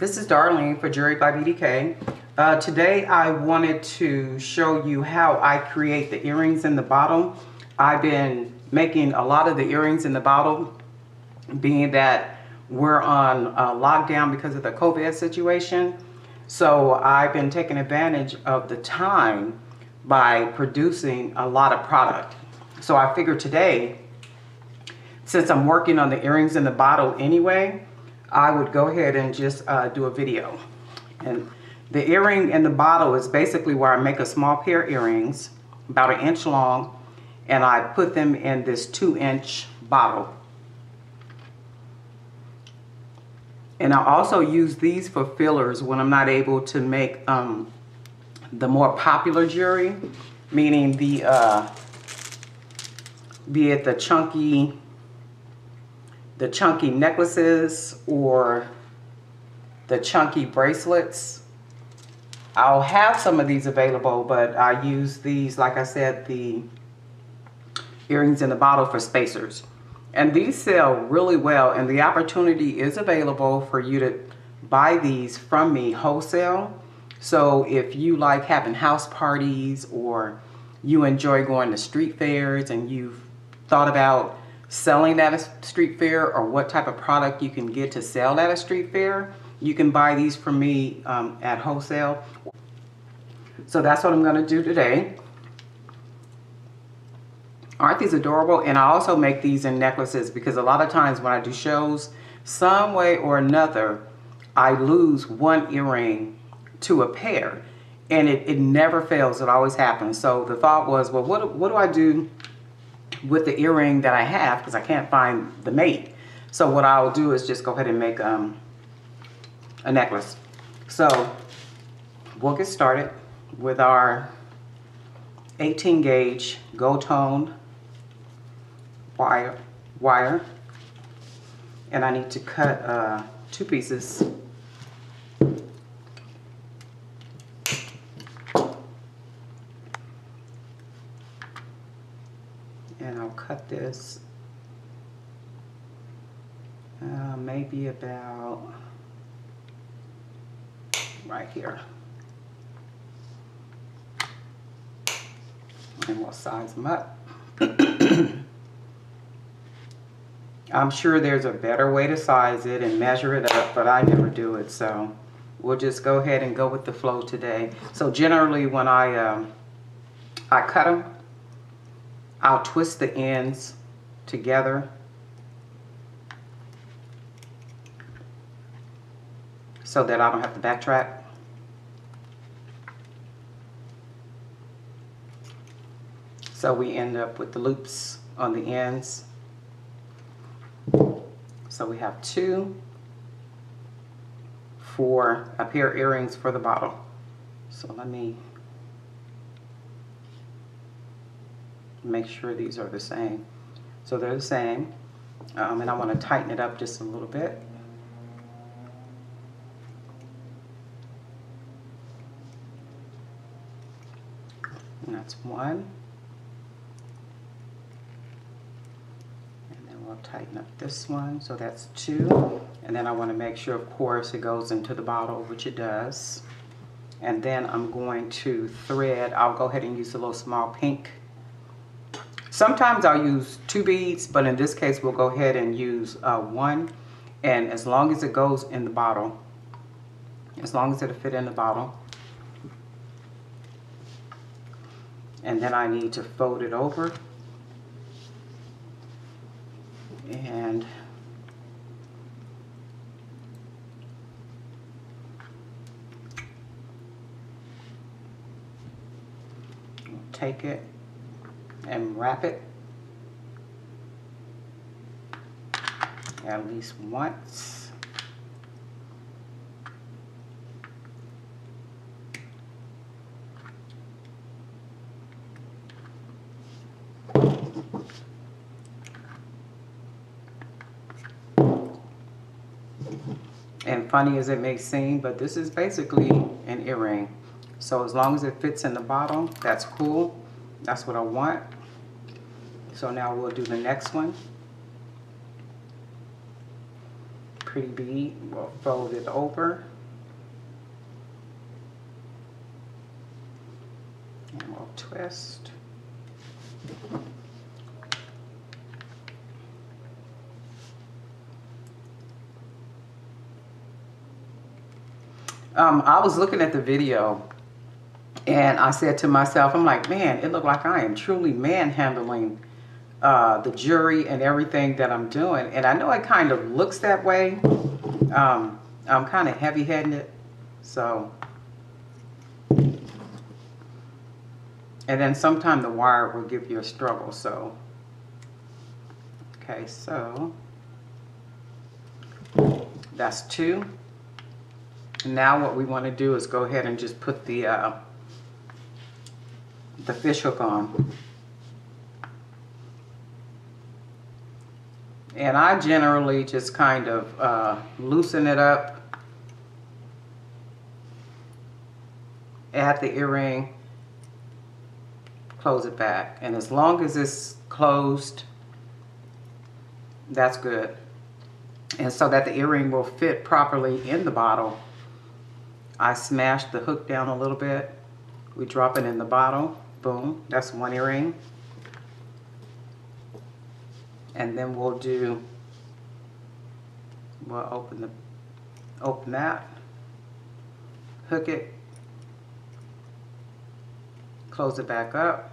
This is Darlene for Jewelry by BDK. Today I wanted to show you how I create the earrings in the bottle. I've been making a lot of the earrings in the bottle, being that we're on lockdown because of the COVID situation. So I've been taking advantage of the time by producing a lot of product. So I figured today, since I'm working on the earrings in the bottle anyway, I would go ahead and just do a video. And the earring in the bottle is basically where I make a small pair of earrings, about 1 inch long, and I put them in this 2-inch bottle. And I also use these for fillers when I'm not able to make the more popular jewelry, meaning the be it the chunky necklaces or the chunky bracelets. I'll have some of these available, but I use these, like I said, the earrings in the bottle for spacers. And these sell really well, and the opportunity is available for you to buy these from me wholesale. So if you like having house parties, or you enjoy going to street fairs and you've thought about selling at a street fair, or what type of product you can get to sell at a street fair, you can buy these from me at wholesale. So that's what I'm going to do today. Aren't these adorable? And I also make these in necklaces, because a lot of times when I do shows, some way or another, I lose one earring to a pair, and it never fails. It always happens. So the thought was, well, what do I do with the earring that I have, because I can't find the mate? So what I'll do is just go ahead and make a necklace. So we'll get started with our 18 gauge gold tone wire, and I need to cut 2 pieces. And I'll cut this maybe about right here. And we'll size them up. I'm sure there's a better way to size it and measure it up, but I never do it. So we'll just go ahead and go with the flow today. So generally when I cut them, I'll twist the ends together so that I don't have to backtrack. So we end up with the loops on the ends. So we have 2 for a pair of earrings for the bottle. So let me make sure these are the same. So they're the same, and I want to tighten it up just a little bit. And that's 1. And then we'll tighten up this one, so that's 2. And then I want to make sure, of course, it goes into the bottle, which it does. And then I'm going to thread. I'll go ahead and use a little small pink. Sometimes I'll use 2 beads, but in this case we'll go ahead and use 1. And as long as it goes in the bottle, as long as it'll fit in the bottle. And then I need to fold it over and take it and wrap it at least once. And funny as it may seem, but this is basically an earring. So as long as it fits in the bottle, that's cool. That's what I want. So now we'll do the next one. Pretty bead, we'll fold it over We'll twist. I was looking at the video and I said to myself, I'm like, man, it looked like I am truly manhandling the jewelry and everything that I'm doing. And I know it kind of looks that way. I'm kind of heavy-handed, so. And then sometimes the wire will give you a struggle, so. Okay, so that's 2. Now what we want to do is go ahead and just put the fish hook on. And I generally just kind of loosen it up, add the earring, close it back. And as long as it's closed, that's good. And so that the earring will fit properly in the bottle, I smash the hook down a little bit. We drop it in the bottle. Boom, that's 1 earring. And then we'll open that, hook it, close it back up.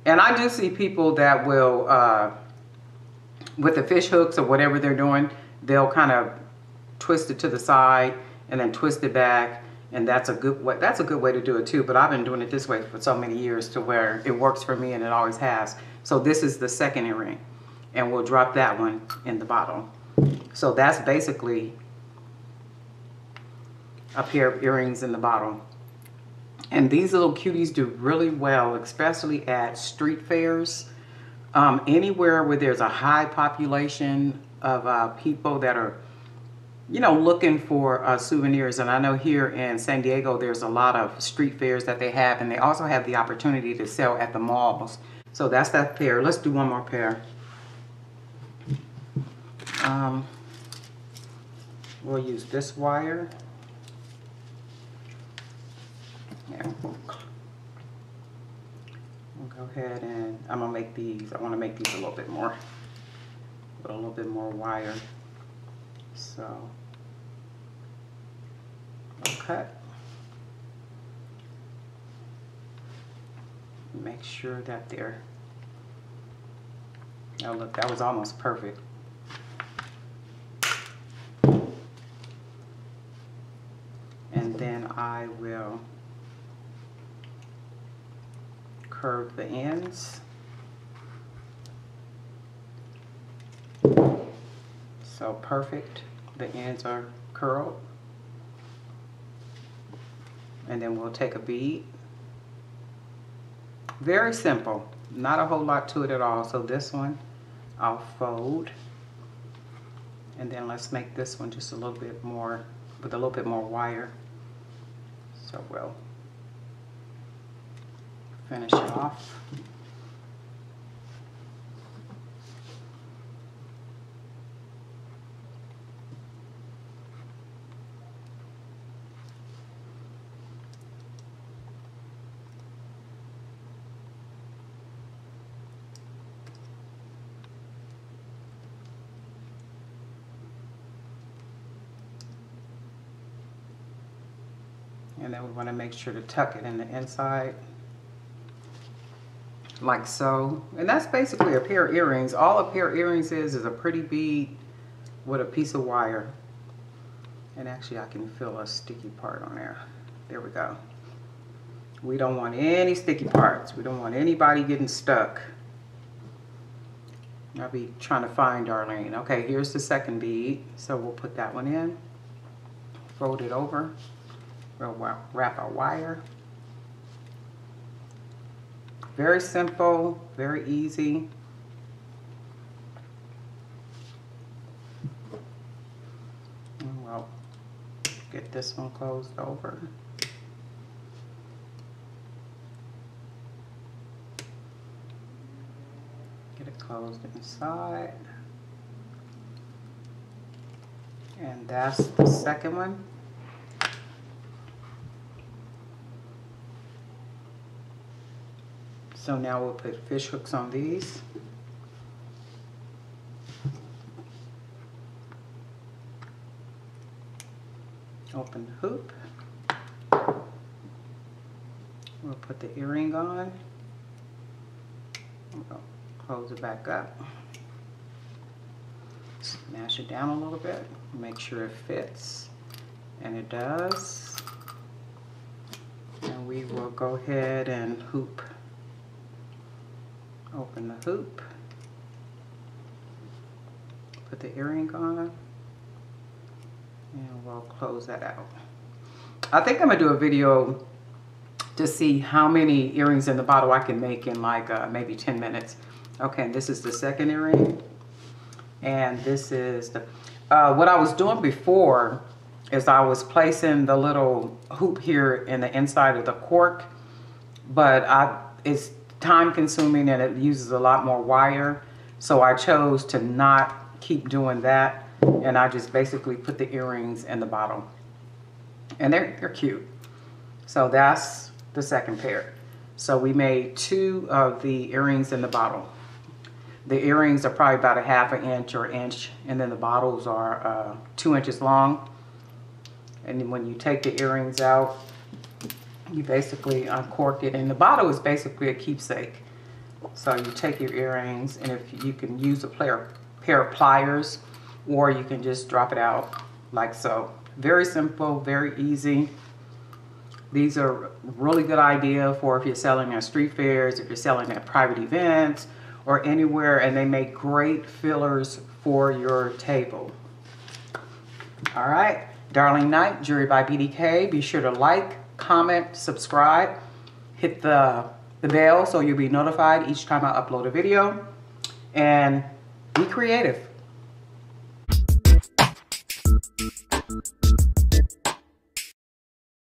And I do see people that will, with the fish hooks or whatever they're doing, they'll kind of twist it to the side and then twist it back. And that's a good way to do it too. But I've been doing it this way for so many years to where it works for me, and it always has. So this is the 2nd earring, and we'll drop that one in the bottle. So that's basically a pair of earrings in the bottle. And these little cuties do really well, especially at street fairs. Anywhere where there's a high population of people that are, you know, looking for souvenirs. And I know here in San Diego, there's a lot of street fairs that they have, and they also have the opportunity to sell at the malls. So that's that pair. Let's do one more pair. We'll use this wire. Yeah, we'll go ahead and I'm gonna make these. I want to make these a little bit more, with a little bit more wire. So we'll cut. Make sure that they're. Oh look, that was almost perfect. And then I will curve the ends. So perfect. The ends are curled. And then we'll take a bead. Very simple. Not a whole lot to it at all. So this one I'll fold. And then let's make this one just a little bit more, with a little bit more wire. So we'll finish it off. And then we want to make sure to tuck it in the inside, like so. And that's basically a pair of earrings. All a pair of earrings is a pretty bead with a piece of wire. And actually I can feel a sticky part on there. There we go. We don't want any sticky parts. We don't want anybody getting stuck. I'll be trying to find Darlene. Okay, here's the 2nd bead. So we'll put that one in, fold it over. We'll wrap our wire. Very simple, very easy. And we'll get this one closed over. Get it closed inside. And that's the 2nd one. So now we'll put fish hooks on these. Open the hoop. We'll put the earring on. We'll close it back up. Smash it down a little bit. Make sure it fits. And it does. And we will go ahead and hoop. Open the hoop. Put the earring on. And we'll close that out. I think I'm gonna do a video to see how many earrings in the bottle I can make in like maybe 10 minutes. Okay, and this is the second earring. And this is the, what I was doing before is I was placing the little hoop here in the inside of the cork, but it's time consuming and it uses a lot more wire. So I chose to not keep doing that. And I just basically put the earrings in the bottle. And they're cute. So that's the second pair. So we made 2 of the earrings in the bottle. The earrings are probably about a ½ inch or inch, and then the bottles are 2 inches long. And then when you take the earrings out, you basically uncork it. And the bottle is basically a keepsake. So you take your earrings, and if you can use a pair of pliers, or you can just drop it out like so. Very simple, very easy. These are a really good idea for if you're selling at street fairs, if you're selling at private events, or anywhere, and they make great fillers for your table. All right, Darlene Knight, Jewelry by BDK. Be sure to like, comment, subscribe, hit the bell so you'll be notified each time I upload a video, and be creative.